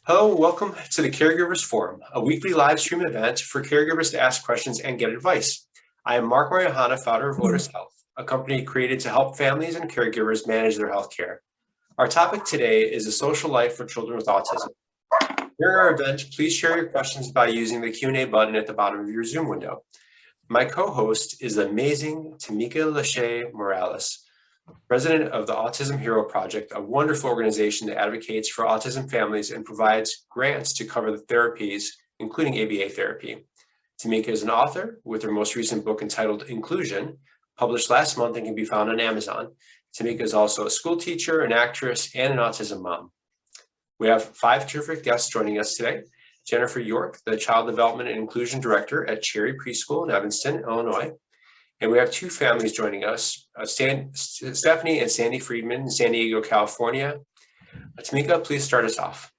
Hello, welcome to the Caregivers Forum, a weekly live stream event for caregivers to ask questions and get advice. I am Marc Mar-Yohana, founder of OtisHealth, a company created to help families and caregivers manage their health care. Our topic today is a social life for children with autism. During our event, please share your questions by using the Q&A button at the bottom of your Zoom window. My co-host is the amazing Tamika Lecheé Morales, president of the Autism Hero Project, a wonderful organization that advocates for autism families and provides grants to cover the therapies, including ABA therapy. Tamika is an author with her most recent book entitled Inclusion, published last month and can be found on Amazon. Tamika is also a school teacher, an actress, and an autism mom. We have 5 terrific guests joining us today. Jennifer York, the Child Development and Inclusion Director at Cherry Preschool in Evanston, Illinois. And we have 2 families joining us, Stephanie and Sandy Friedman in San Diego, California. Tamika, please start us off.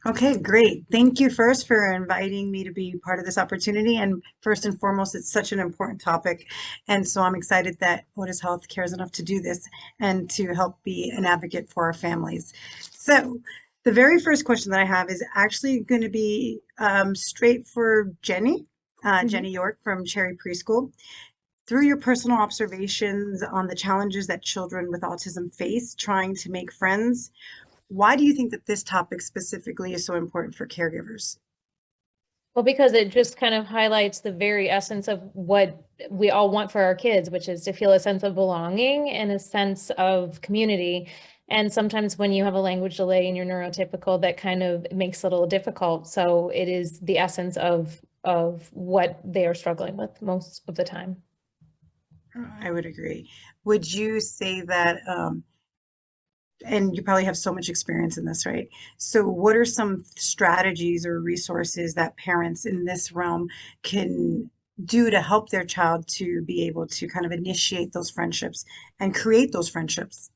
Okay, great. Thank you first for inviting me to be part of this opportunity. And first and foremost, it's such an important topic. And so I'm excited that OtisHealth cares enough to do this and to help be an advocate for our families. So the very first question that I have is actually going to be straight for Jenny, Jenny York from Cherry Preschool. Through your personal observations on the challenges that children with autism face trying to make friends, why do you think that this topic specifically is so important for caregivers? Well, because it just kind of highlights the very essence of what we all want for our kids, which is to feel a sense of belonging and a sense of community. And sometimes when you have a language delay and you're neurotypical, that kind of makes it a little difficult. So it is the essence of what they are struggling with most of the time. I would agree. Would you say that, and you probably have so much experience in this, right? So what are some strategies or resources that parents in this realm can do to help their child to be able to kind of initiate those friendships and create those friendships?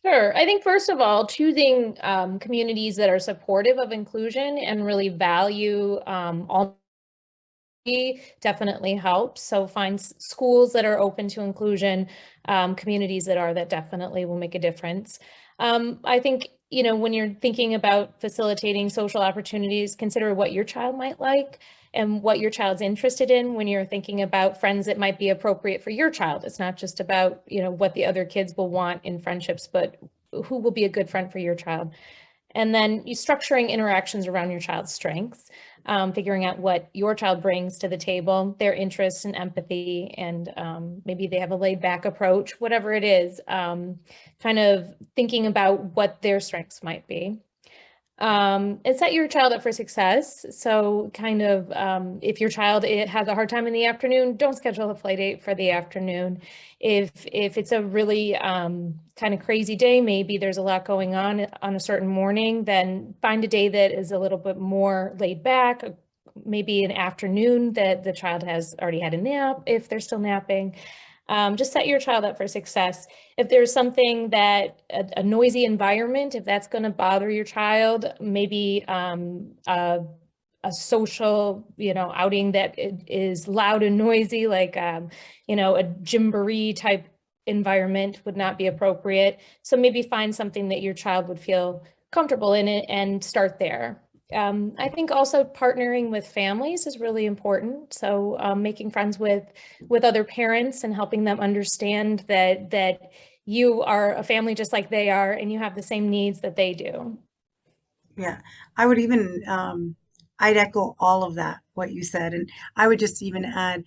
Sure. I think first of all, choosing communities that are supportive of inclusion and really value all definitely helps. So find schools that are open to inclusion, communities that definitely will make a difference. I think, when you're thinking about facilitating social opportunities, consider what your child might like and what your child's interested in when you're thinking about friends that might be appropriate for your child. It's not just about, what the other kids will want in friendships, but who will be a good friend for your child. And then you structuring interactions around your child's strengths, figuring out what your child brings to the table, their interests and empathy, and maybe they have a laid back approach, whatever it is, kind of thinking about what their strengths might be. And set your child up for success. So kind of, if your child has a hard time in the afternoon, don't schedule a play date for the afternoon. If it's a really kind of crazy day, maybe there's a lot going on a certain morning, then find a day that is a little bit more laid back, maybe an afternoon that the child has already had a nap, if they're still napping. Just set your child up for success. If there's something that a noisy environment, if that's going to bother your child, maybe a social, outing that is loud and noisy, like, a gymboree type environment would not be appropriate. So maybe find something that your child would feel comfortable in it and start there. I think also partnering with families is really important. So making friends with other parents and helping them understand that you are a family just like they are and you have the same needs that they do. Yeah, I would even, I'd echo all of that, what you said. And I would just even add,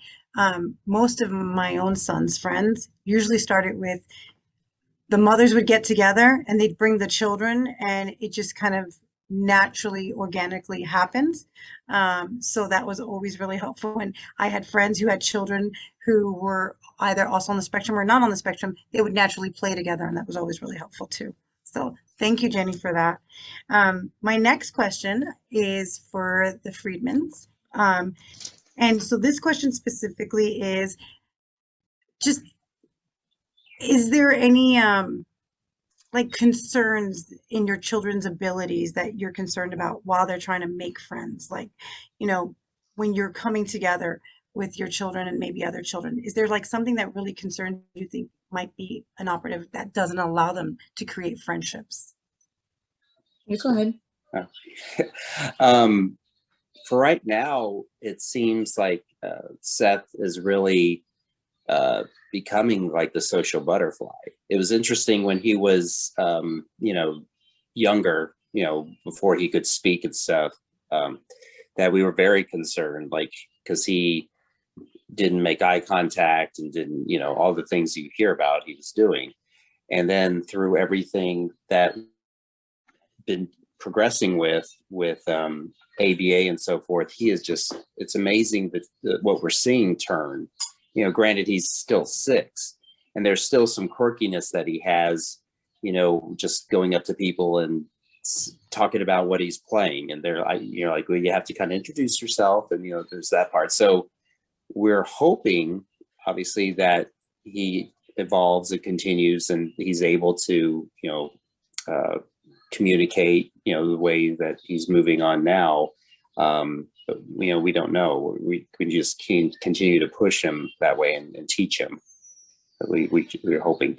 most of my own son's friends usually started with the mothers would get together and they'd bring the children, and it just kind of naturally, organically happens. So that was always really helpful. And I had friends who had children who were either also on the spectrum or not on the spectrum. They would naturally play together, and that was always really helpful too. So thank you, Jenny, for that. My next question is for the Friedmans. And so this question specifically is just, is there any like concerns in your children's abilities that you're concerned about while they're trying to make friends? Like, when you're coming together with your children and maybe other children, is there like something that really concerns you think might be an operative that doesn't allow them to create friendships? You go ahead. Oh. um, for right now, it seems like Seth is really becoming like the social butterfly. It was interesting when he was, younger, before he could speak and stuff, that we were very concerned, like, because he didn't make eye contact and didn't, all the things you hear about he was doing. And then through everything that been progressing with ABA and so forth, he is just, it's amazing that what we're seeing turn. Granted, he's still 6 and there's still some quirkiness that he has, just going up to people and talking about what he's playing. And they're like, well, you have to kind of introduce yourself, and, there's that part. So we're hoping, obviously, that he evolves and continues and he's able to, communicate, the way that he's moving on now. But, we don't know. We just continue to push him that way and teach him. We're hoping.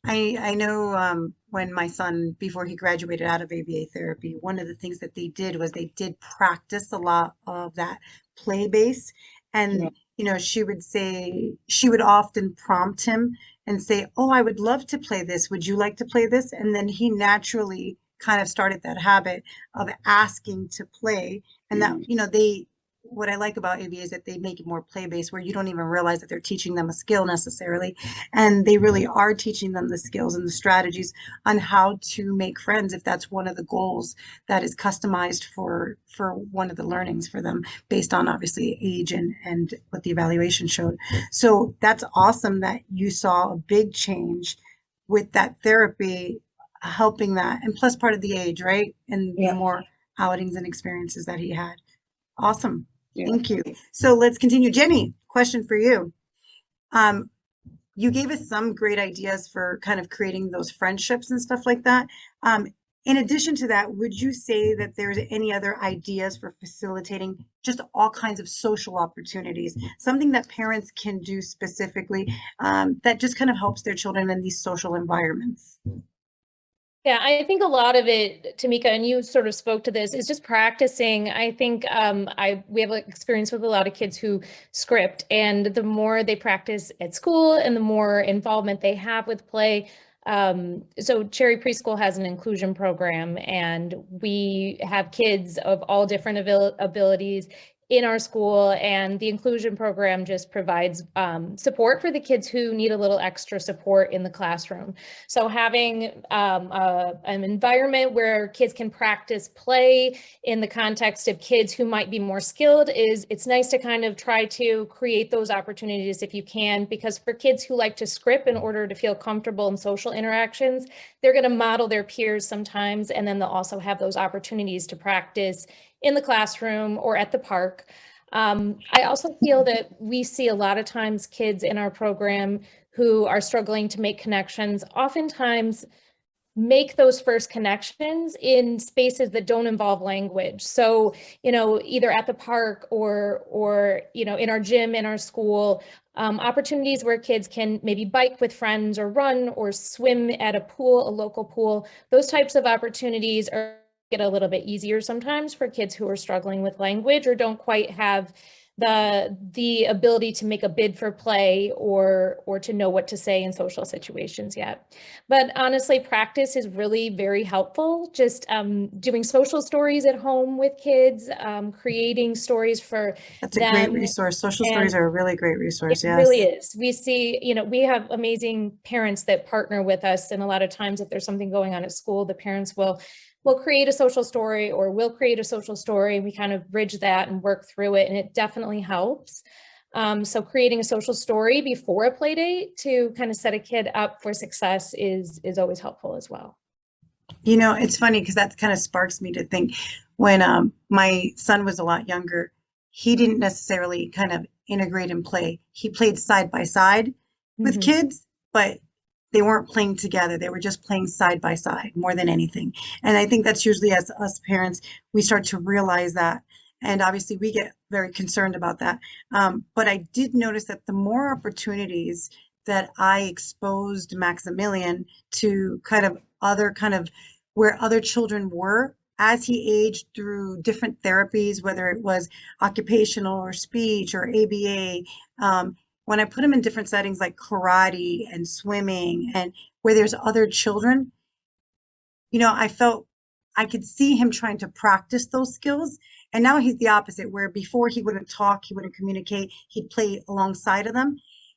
I know when my son, before he graduated out of ABA therapy, one of the things that they did was they did practice a lot of that play base. And, she would often prompt him and say, oh, I would love to play this. Would you like to play this? And then he naturally kind of started that habit of asking to play. And that, what I like about ABA is that they make it more play-based, where you don't even realize that they're teaching them a skill necessarily. And they really are teaching them the skills and the strategies on how to make friends, if that's one of the goals that is customized for one of the learnings for them, based on obviously age and what the evaluation showed. So that's awesome that you saw a big change with that therapy, helping that, and plus part of the age, right? And the more outings and experiences that he had. Awesome. Yeah. Thank you. So let's continue. Jenny, question for you. You gave us some great ideas for kind of creating those friendships and stuff like that. In addition to that, would you say that there's any other ideas for facilitating just all kinds of social opportunities, something that parents can do specifically that just kind of helps their children in these social environments? Yeah, I think a lot of it, Tamika, and you sort of spoke to this, is just practicing. I think we have experience with a lot of kids who script, and the more they practice at school and the more involvement they have with play. So Cherry Preschool has an inclusion program, and we have kids of all different abilities in our school, and the inclusion program just provides support for the kids who need a little extra support in the classroom. So having an environment where kids can practice play in the context of kids who might be more skilled it's nice to kind of try to create those opportunities if you can, because for kids who like to script in order to feel comfortable in social interactions, they're going to model their peers sometimes, and then they'll also have those opportunities to practice in the classroom or at the park. I also feel that we see a lot of times kids in our program who are struggling to make connections, oftentimes make those first connections in spaces that don't involve language. So, either at the park or in our gym, in our school, opportunities where kids can maybe bike with friends or run or swim at a local pool. Those types of opportunities get a little bit easier sometimes for kids who are struggling with language or don't quite have the ability to make a bid for play or to know what to say in social situations yet. But honestly, practice is really very helpful. Just doing social stories at home with kids, creating stories for That's a great resource. Social stories are a really great resource. It really is. We see, we have amazing parents that partner with us, and a lot of times if there's something going on at school, the parents will create a social story, or we'll create a social story. We kind of bridge that and work through it, and it definitely helps. So creating a social story before a play date to kind of set a kid up for success is always helpful as well. It's funny because that kind of sparks me to think, when my son was a lot younger, he didn't necessarily kind of integrate and play. He played side by side with kids, but they weren't playing together. They were just playing side by side more than anything. And I think that's usually, as us parents, we start to realize that. And obviously we get very concerned about that. But I did notice that the more opportunities that I exposed Maximilian to kind of where other children were as he aged through different therapies, whether it was occupational or speech or ABA, when I put him in different settings like karate and swimming and where there's other children, I felt I could see him trying to practice those skills. And now he's the opposite, where before he wouldn't talk, he wouldn't communicate, he'd play alongside of them.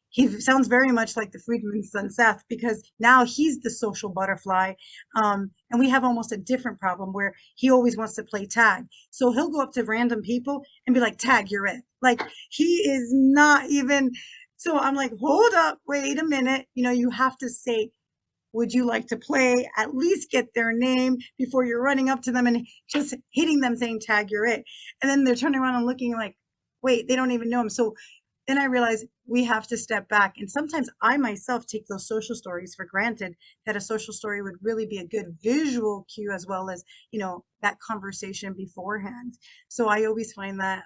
He sounds very much like the Friedman son, Seth, because now he's the social butterfly. And we have almost a different problem where he always wants to play tag. So he'll go up to random people and be like, tag, you're it. Like he is not even. So I'm like, hold up, wait a minute. You have to say, would you like to play? At least get their name before you're running up to them and just hitting them saying, tag, you're it. And then they're turning around and looking like, wait, they don't even know him. So then I realized we have to step back. And sometimes I myself take those social stories for granted, that a social story would really be a good visual cue as well as, that conversation beforehand. So I always find that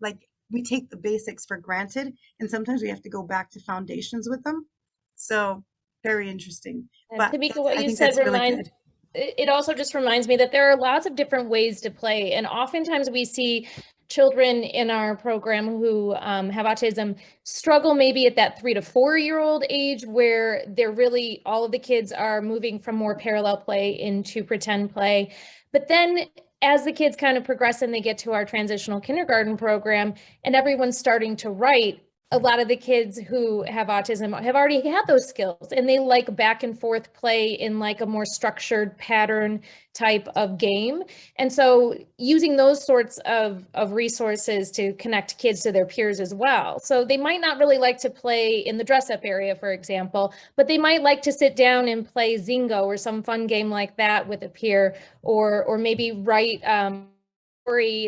like we take the basics for granted and sometimes we have to go back to foundations with them. So very interesting. And But Tamika, what I you think said that's really good. it also just reminds me that there are lots of different ways to play. And oftentimes we see children in our program who have autism struggle maybe at that 3 to 4 year old age where they're really, all of the kids are moving from more parallel play into pretend play. But then as the kids kind of progress and they get to our transitional kindergarten program and everyone's starting to write, a lot of the kids who have autism have already had those skills and they like back and forth play in like a more structured pattern type of game. And so using those sorts of resources to connect kids to their peers as well. So they might not really like to play in the dress up area, for example, but they might like to sit down and play Zingo or some fun game like that with a peer, or maybe write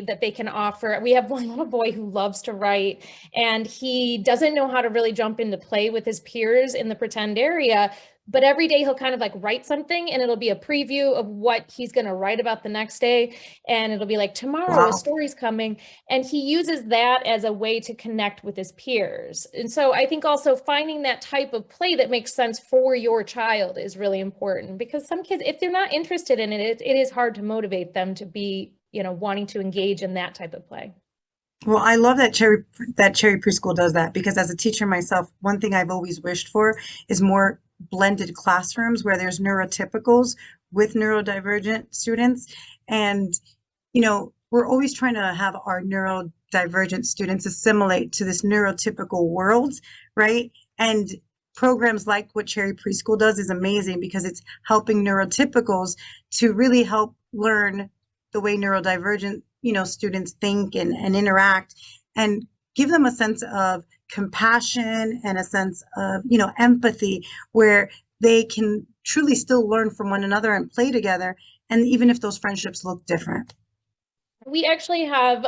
that they can offer. We have one little boy who loves to write and he doesn't know how to really jump into play with his peers in the pretend area, but every day he'll kind of like write something and it'll be a preview of what he's going to write about the next day. And it'll be like, tomorrow a story's coming. And he uses that as a way to connect with his peers. And so I think also finding that type of play that makes sense for your child is really important, because some kids, if they're not interested in it, it is hard to motivate them to be wanting to engage in that type of play. Well, I love that Cherry Preschool does that, because as a teacher myself, one thing I've always wished for is more blended classrooms where there's neurotypicals with neurodivergent students. And, we're always trying to have our neurodivergent students assimilate to this neurotypical world, right? And programs like what Cherry Preschool does is amazing because it's helping neurotypicals to really help learn the way neurodivergent, students think and interact, and give them a sense of compassion and a sense of, empathy, where they can truly still learn from one another and play together. And even if those friendships look different. We actually have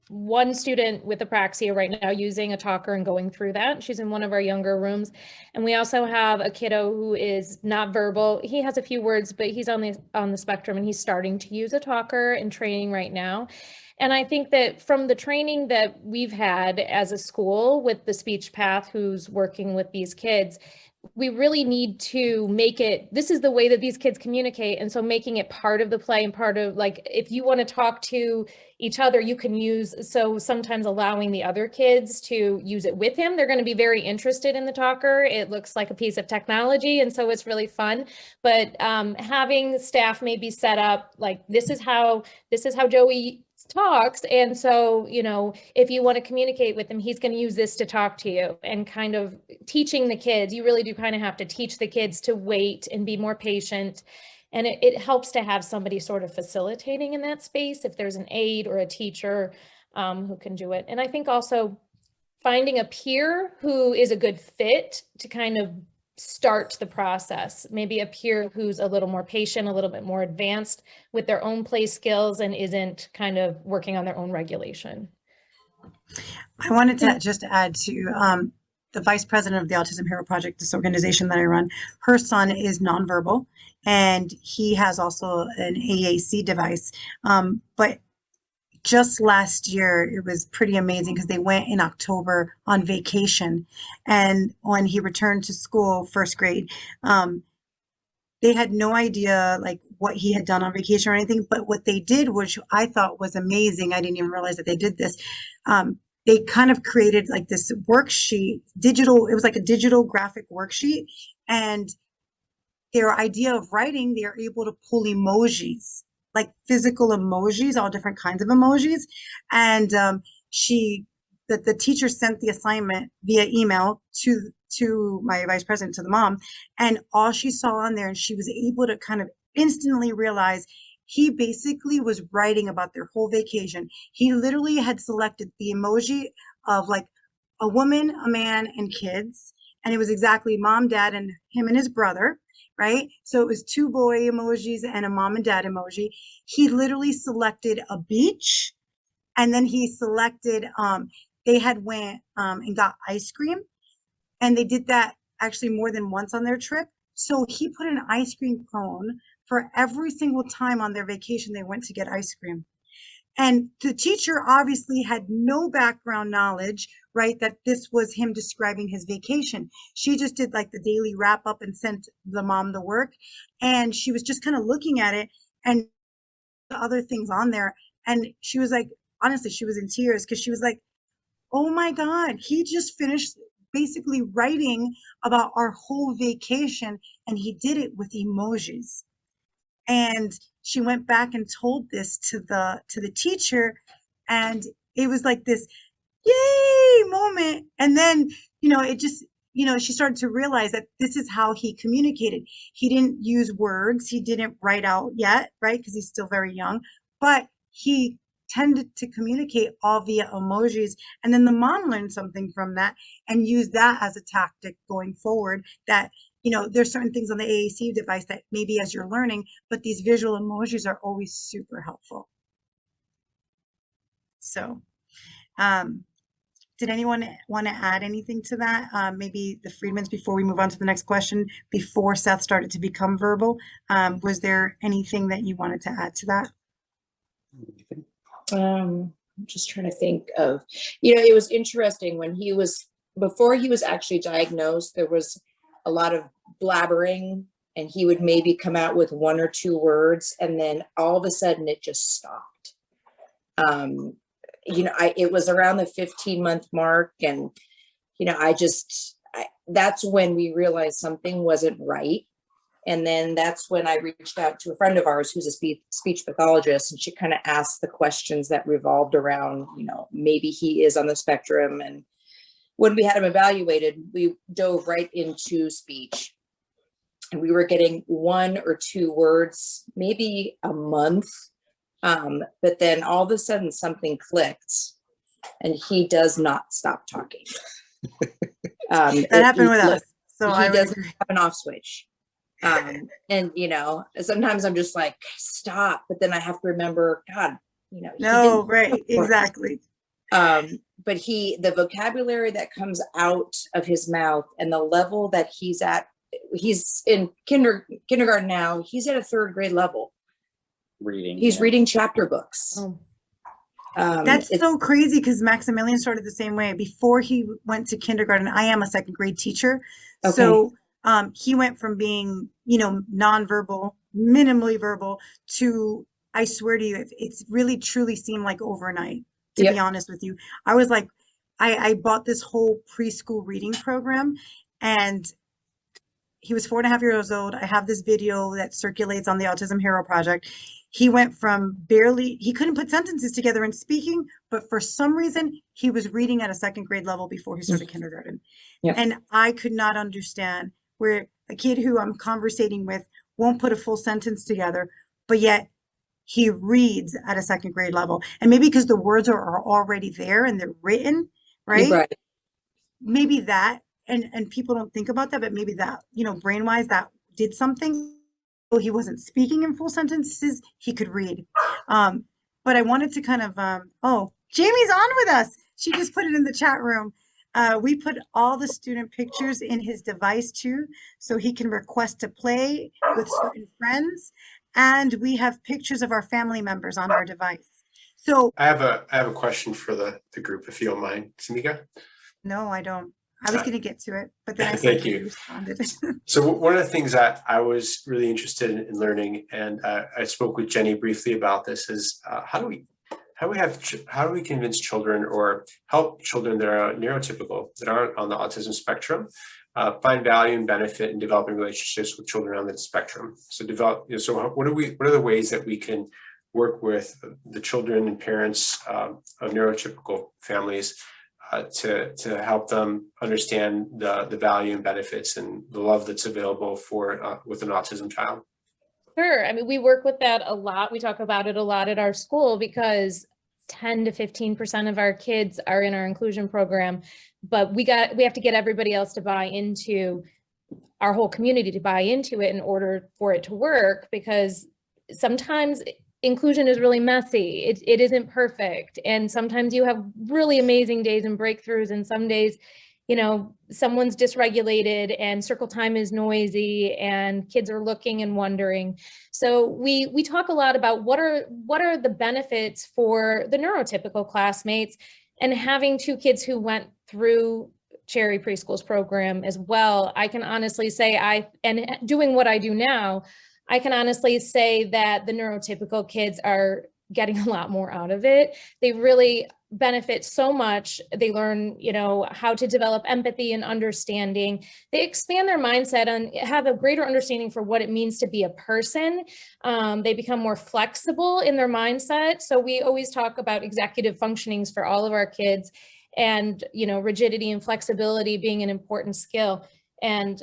one student with apraxia right now using a talker and going through that. She's in one of our younger rooms. And we also have a kiddo who is not verbal. He has a few words, but he's on the spectrum and he's starting to use a talker and training right now. And I think that from the training that we've had as a school with the speech path who's working with these kids, we really need to make it, this is the way that these kids communicate. And so making it part of the play and part of, like, if you want to talk to each other, you can use, so sometimes allowing the other kids to use it with him. They're going to be very interested in the talker. It looks like a piece of technology. And so it's really fun, but having staff maybe set up, like, this is how Joey talks. And so, if you want to communicate with him, he's going to use this to talk to you, and kind of teaching the kids. You really do kind of have to teach the kids to wait and be more patient. And it helps to have somebody sort of facilitating in that space, if there's an aide or a teacher who can do it. And I think also finding a peer who is a good fit to kind of start the process, maybe a peer who's a little more patient, a little bit more advanced with their own play skills and isn't kind of working on their own regulation. I wanted to just add to the vice president of the Autism Hero Project, this organization that I run. Her son is nonverbal and he has also an AAC device. But just last year, it was pretty amazing because they went in October on vacation. And when he returned to school, first grade, they had no idea like what he had done on vacation or anything. But what they did, which I thought was amazing, I didn't even realize that they did this. They kind of created like this worksheet, digital, it was like a digital graphic worksheet. And their idea of writing, they're able to pull emojis, like physical emojis, all different kinds of emojis. And the teacher sent the assignment via email to my vice president, to the mom, and all she saw on there, and she was able to kind of instantly realize he basically was writing about their whole vacation. He literally had selected the emoji of like a woman, a man, and kids. And it was exactly mom, dad, and him and his brother, right? So it was 2 boy emojis and a mom and dad emoji. He literally selected a beach, and then he selected, they had went and got ice cream, and they did that actually more than once on their trip. So he put an ice cream cone for every single time on their vacation they went to get ice cream. And the teacher obviously had no background knowledge, right, that this was him describing his vacation. She just did like the daily wrap up and sent the mom the work. And she was just kind of looking at it and the other things on there. And she was like, honestly, she was in tears because she was like, oh my God, he just finished basically writing about our whole vacation, and he did it with emojis. And she went back and told this to the teacher, and it was like this yay moment. And then, it just, she started to realize that this is how he communicated. He didn't use words. He didn't write out yet, right? Because he's still very young, but he tended to communicate all via emojis. And then the mom learned something from that and used that as a tactic going forward, that there's certain things on the AAC device that maybe as you're learning, but these visual emojis are always super helpful. So did anyone want to add anything to that? Maybe the Friedmans, before we move on to the next question, before Seth started to become verbal, was there anything that you wanted to add to that? I'm just trying to think of, it was interesting when before he was actually diagnosed, there was a lot of blabbering, and he would maybe come out with 1 or 2 words, and then all of a sudden it just stopped. It was around the 15-month mark, and, that's when we realized something wasn't right. And then that's when I reached out to a friend of ours who's a speech pathologist, and she kind of asked the questions that revolved around, maybe he is on the spectrum. And when we had him evaluated, we dove right into speech, and we were getting 1 or 2 words, maybe a month. But then all of a sudden something clicked, and he does not stop talking. That happened with us. So he doesn't have an off switch. And sometimes I'm just like, stop, but then I have to remember, God, no, right, exactly. But the vocabulary that comes out of his mouth and the level that he's at, he's in kindergarten now, he's at a 3rd grade level. He's reading chapter books. That's so crazy, because Maximilian started the same way. Before he went to kindergarten, I am a 2nd grade teacher. Okay. So he went from being, nonverbal, minimally verbal, to, I swear to you, it's really truly seemed like overnight, to be honest with you. I was like, I bought this whole preschool reading program, and he was 4.5 years old. I have this video that circulates on the Autism Hero Project. He went from he couldn't put sentences together in speaking, but for some reason, he was reading at a 2nd grade level before he started kindergarten. Yep. And I could not understand where a kid who I'm conversating with won't put a full sentence together, but yet he reads at a 2nd grade level. And maybe because the words are already there and they're written, right? Right. Maybe that, and people don't think about that, but maybe that, brain-wise, that did something. He wasn't speaking in full sentences, he could read. But I wanted to kind of, Jamie's on with us. She just put it in the chat room. We put all the student pictures in his device too, so he can request to play with certain friends. And we have pictures of our family members on our device. So I have a question for the group, if you don't mind, Tamika. No, I don't. I was going to get to it, but then I saw Thank you you. responded. So one of the things that I was really interested in learning, and I spoke with Jenny briefly about this, is how do we convince children or help children that are neurotypical, that aren't on the autism spectrum, find value and benefit in developing relationships with children on the spectrum. So what are the ways that we can work with the children and parents of neurotypical families to help them understand the value and benefits and the love that's available for with an autism child? Sure. I mean, we work with that a lot. We talk about it a lot at our school because 10 to 15% of our kids are in our inclusion program, but we have to get everybody else to buy into, our whole community to buy into it in order for it to work, because sometimes inclusion is really messy. It isn't perfect. And sometimes you have really amazing days and breakthroughs, and some days, you know, someone's dysregulated and circle time is noisy and kids are looking and wondering. So we talk a lot about what are the benefits for the neurotypical classmates, and having two kids who went through Cherry Preschool's program as well. I can honestly say and doing what I do now, I can honestly say that the neurotypical kids are getting a lot more out of it. They really benefit so much. They learn, you know, how to develop empathy and understanding. They expand their mindset and have a greater understanding for what it means to be a person. They become more flexible in their mindset. So we always talk about executive functionings for all of our kids, and, you know, rigidity and flexibility being an important skill. And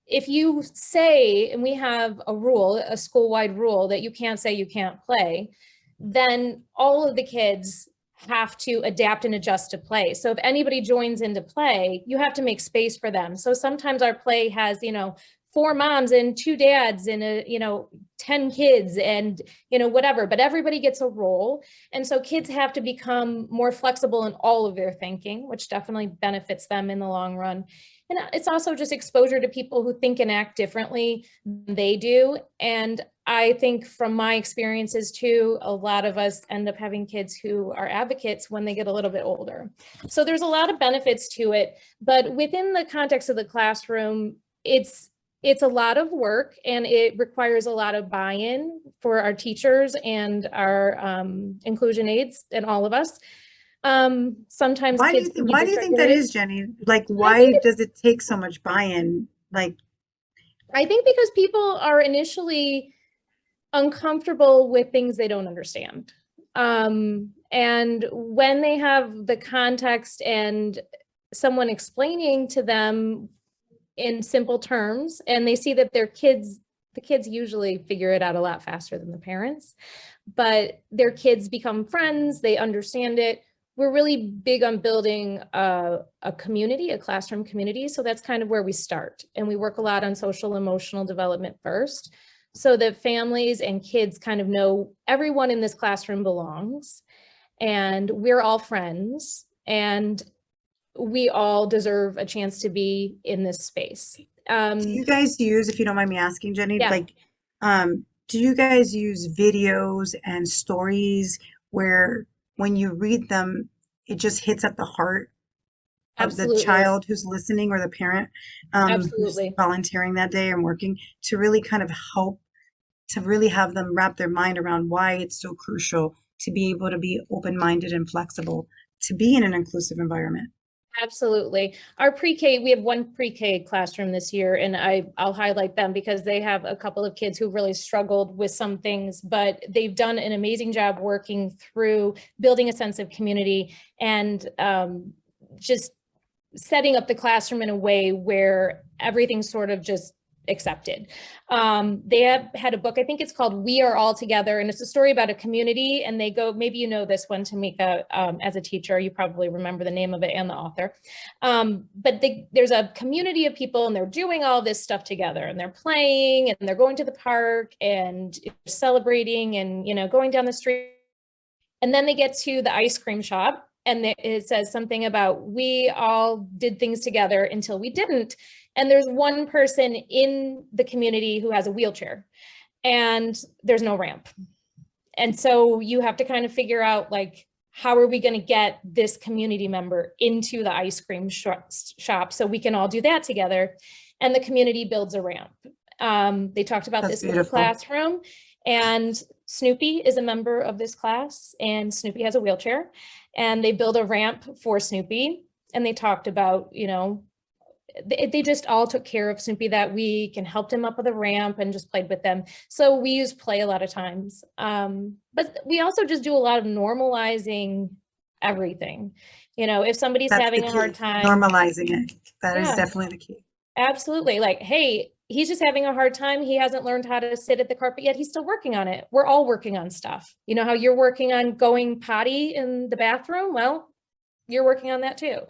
if you say, and we have a rule, a school-wide rule, that you can't say you can't play, then all of the kids have to adapt and adjust to play. So if anybody joins into play, you have to make space for them. So sometimes our play has, you know, 4 moms and 2 dads and 10 kids and, you know, whatever, but everybody gets a role. And so kids have to become more flexible in all of their thinking, which definitely benefits them in the long run. And it's also just exposure to people who think and act differently than they do. And I think from my experiences too, a lot of us end up having kids who are advocates when they get a little bit older. So there's a lot of benefits to it, but within the context of the classroom, it's a lot of work, and it requires a lot of buy-in for our teachers and our inclusion aides and all of us. Sometimes Why do kids you think that is, Jenny? Like, why does it take so much buy-in? Like, I think because people are initially uncomfortable with things they don't understand. And when they have the context and someone explaining to them in simple terms, and they see that the kids usually figure it out a lot faster than the parents, but their kids become friends, they understand it. We're really big on building a community, a classroom community. So that's kind of where we start. And we work a lot on social emotional development first, so that families and kids kind of know everyone in this classroom belongs, and we're all friends, and we all deserve a chance to be in this space. do you guys use, if you don't mind me asking, Jenny, Yeah. like, do you guys use videos and stories where when you read them, it just hits at the heart of Absolutely. the child who's listening, or the parent who's Absolutely. volunteering that day and working, to really kind of help to really have them wrap their mind around why it's so crucial to be able to be open-minded and flexible to be in an inclusive environment? Absolutely. Our pre-K, we have one pre-K classroom this year, and I'll highlight them because they have a couple of kids who really struggled with some things, but they've done an amazing job working through building a sense of community and just setting up the classroom in a way where everything's sort of just accepted. They have had a book, I think it's called We Are All Together, and it's a story about a community, and they go, maybe you know this one, Tamika, as a teacher, you probably remember the name of it and the author. But there's a community of people, and they're doing all this stuff together, and they're playing, and they're going to the park, and celebrating, and, you know, going down the street. And then they get to the ice cream shop, and it says something about we all did things together until we didn't. And there's one person in the community who has a wheelchair, and there's no ramp. And so you have to kind of figure out, like, how are we going to get this community member into the ice cream shop so we can all do that together? And the community builds a ramp. They talked about That's this in the classroom, and Snoopy is a member of this class, and Snoopy has a wheelchair, and they build a ramp for Snoopy. And they talked about, you know, they just all took care of Snoopy that week and helped him up with a ramp and just played with them. So we use play a lot of times. But we also just do a lot of normalizing everything. You know, if somebody's That's having the a key, hard time. normalizing it. That is Yeah. definitely the key. Absolutely. Like, hey, he's just having a hard time. He hasn't learned how to sit at the carpet yet. He's still working on it. We're all working on stuff. You know how you're working on going potty in the bathroom? Well, you're working on that too.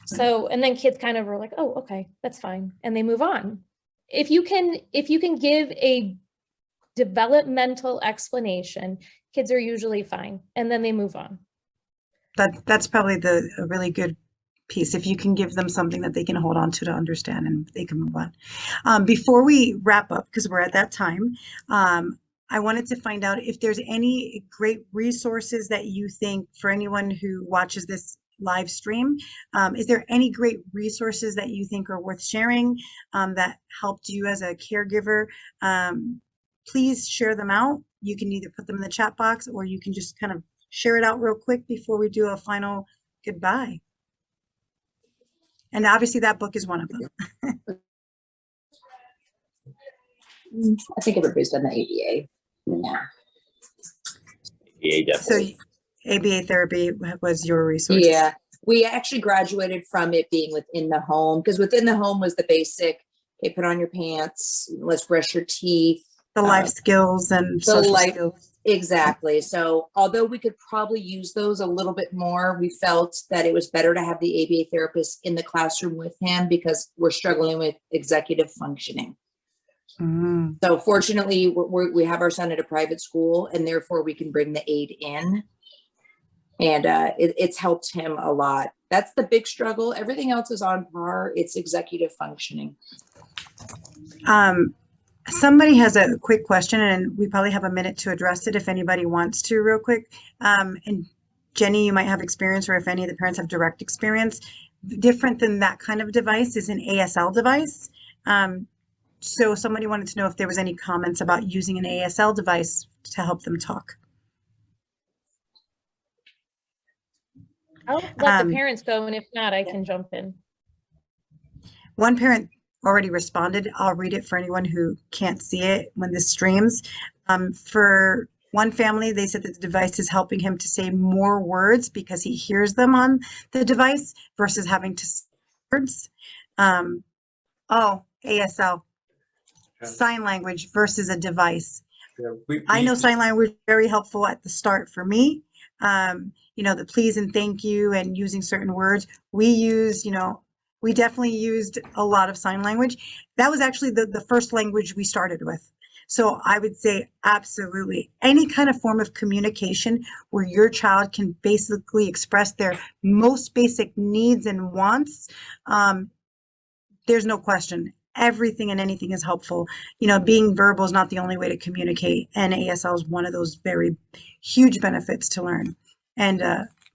So, and then kids kind of are like, oh, okay, that's fine. And they move on. If you can give a developmental explanation, kids are usually fine. And then they move on. That's probably a really good piece. If you can give them something that they can hold on to understand, and they can move on. Before we wrap up, because we're at that time, I wanted to find out if there's any great resources that you think for anyone who watches this live stream. Is there any great resources that you think are worth sharing that helped you as a caregiver? Please share them out. You can either put them in the chat box, or you can just kind of share it out real quick before we do a final goodbye. And obviously that book is one of them. I think everybody's done the ABA. Yeah. Yeah, definitely. So ABA therapy was your resource. Yeah. We actually graduated from it being within the home, because within the home was the basic, okay, put on your pants, let's brush your teeth. The life skills and social skills. Exactly. So although we could probably use those a little bit more, we felt that it was better to have the ABA therapist in the classroom with him, because we're struggling with executive functioning. Mm. So fortunately, we have our son at a private school, and therefore we can bring the aide in. And it's helped him a lot. That's the big struggle. Everything else is on par. It's executive functioning. Somebody has a quick question, and we probably have a minute to address it if anybody wants to real quick. And Jenny, you might have experience, or if any of the parents have direct experience. Different than that kind of device is an ASL device. So somebody wanted to know if there was any comments about using an ASL device to help them talk. I'll let the parents go, and if not, I can jump in. One parent already responded. I'll read it for anyone who can't see it when this streams. For one family, they said that the device is helping him to say more words because he hears them on the device versus having to say words. Oh, ASL, sign language versus a device. Yeah, I know sign language very helpful at the start for me. You know, the please and thank you and using certain words. We use, you know, we definitely used a lot of sign language. That was actually the first language we started with. So I would say absolutely any kind of form of communication where your child can basically express their most basic needs and wants. There's no question. Everything and anything is helpful. You know, being verbal is not the only way to communicate, and ASL is one of those very huge benefits to learn. And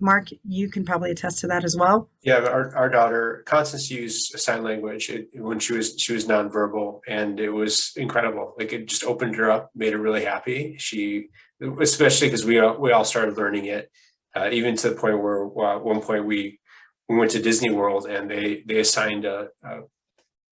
Mark, you can probably attest to that as well. Yeah, our daughter Constance used sign language when she was nonverbal, and it was incredible. Like, it just opened her up, made her really happy. She, especially because we all started learning it, even to the point where at one point we went to Disney World, and they assigned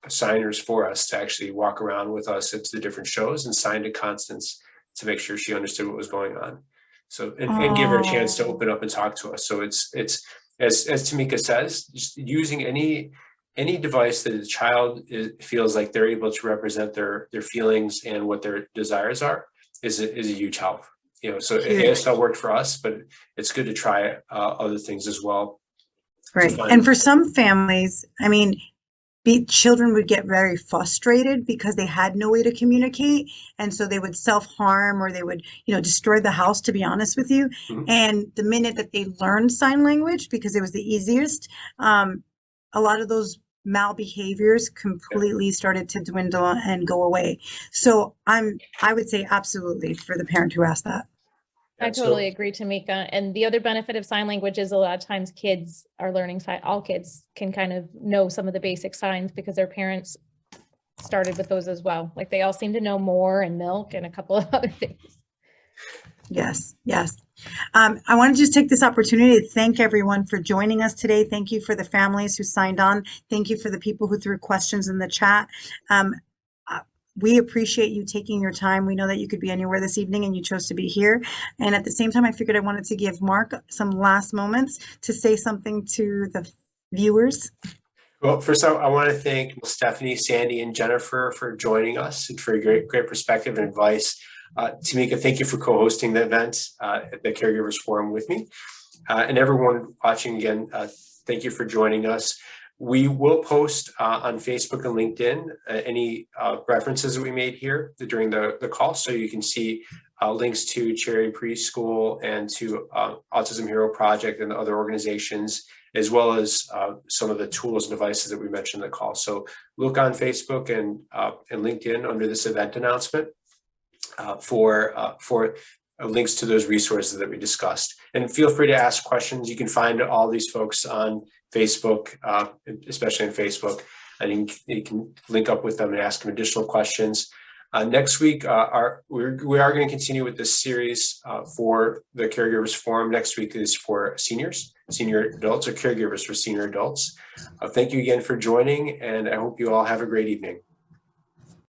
signers for us to actually walk around with us into the different shows and sign to Constance to make sure she understood what was going on. So, and give her a chance to open up and talk to us. So it's as Tamika says, just using any device that a child feels like they're able to represent their feelings and what their desires are is a huge help. You know, so ASL worked for us, but it's good to try other things as well. Right. And for some families, I mean, children would get very frustrated because they had no way to communicate, and so they would self-harm, or they would, you know, destroy the house, to be honest with you. Mm-hmm. And the minute that they learned sign language, because it was the easiest, a lot of those malbehaviors completely started to dwindle and go away. So I would say absolutely for the parent who asked that. I And so- totally agree, Tamika. And the other benefit of sign language is a lot of times kids are learning sign. All kids can kind of know some of the basic signs because their parents started with those as well. Like they all seem to know more and milk and a couple of other things. Yes, yes. I want to just take this opportunity to thank everyone for joining us today. Thank you for the families who signed on. Thank you for the people who threw questions in the chat. We appreciate you taking your time. We know that you could be anywhere this evening and you chose to be here. And at the same time, I figured I wanted to give Mark some last moments to say something to the viewers. Well, first I want to thank Stephanie, Sandy, and Jennifer for joining us and for your great perspective and advice. Tamika, thank you for co-hosting the event at the Caregivers Forum with me. And everyone watching again, thank you for joining us. We will post on Facebook and LinkedIn any references that we made here during the call, so you can see links to Cherry Preschool and to Autism Hero Project and other organizations, as well as some of the tools and devices that we mentioned in the call. So look on Facebook and LinkedIn under this event announcement for links to those resources that we discussed. And feel free to ask questions. You can find all these folks on Facebook, especially on Facebook, and you can link up with them and ask them additional questions. Next week, we are going to continue with this series for the Caregivers Forum. Next week is for senior adults, or caregivers for senior adults. Thank you again for joining, and I hope you all have a great evening.